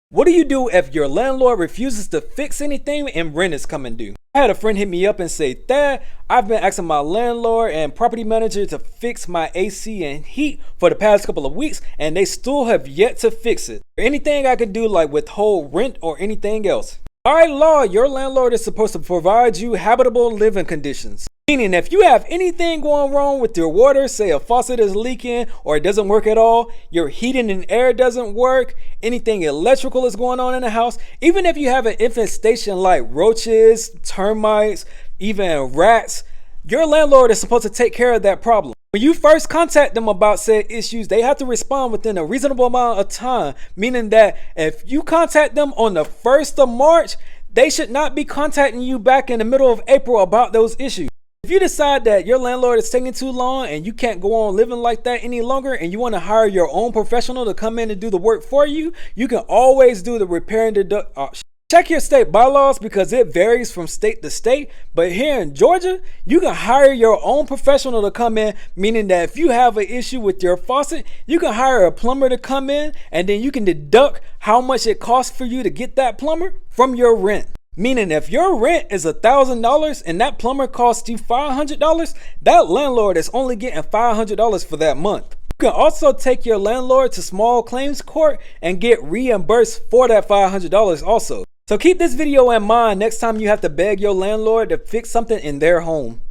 What do you do if your landlord refuses to fix anything and rent is coming due? I had a friend hit me up and say, Thad, I've been asking my landlord and property manager to fix my AC and heat for the past couple of weeks and they still have yet to fix it. Anything I can do like withhold rent or anything else? By law, your landlord is supposed to provide you habitable living conditions. Meaning if you have anything going wrong with your water, say a faucet is leaking or it doesn't work at all, your heating and air doesn't work, anything electrical is going on in the house, even if you have an infestation like roaches, termites, even rats, your landlord is supposed to take care of that problem. When you first contact them about said issues, they have to respond within a reasonable amount of time, meaning that if you contact them on the 1st of March, they should not be contacting you back in the middle of April about those issues. If you decide that your landlord is taking too long and you can't go on living like that any longer and you want to hire your own professional to come in and do the work for you, you can always do the repair and deduct option. Check your state bylaws because it varies from state to state, but here in Georgia, you can hire your own professional to come in, meaning that if you have an issue with your faucet, you can hire a plumber to come in and then you can deduct how much it costs for you to get that plumber from your rent. Meaning if your rent is $1,000 and that plumber costs you $500, that landlord is only getting $500 for that month. You can also take your landlord to small claims court and get reimbursed for that $500 also. So keep this video in mind next time you have to beg your landlord to fix something in their home.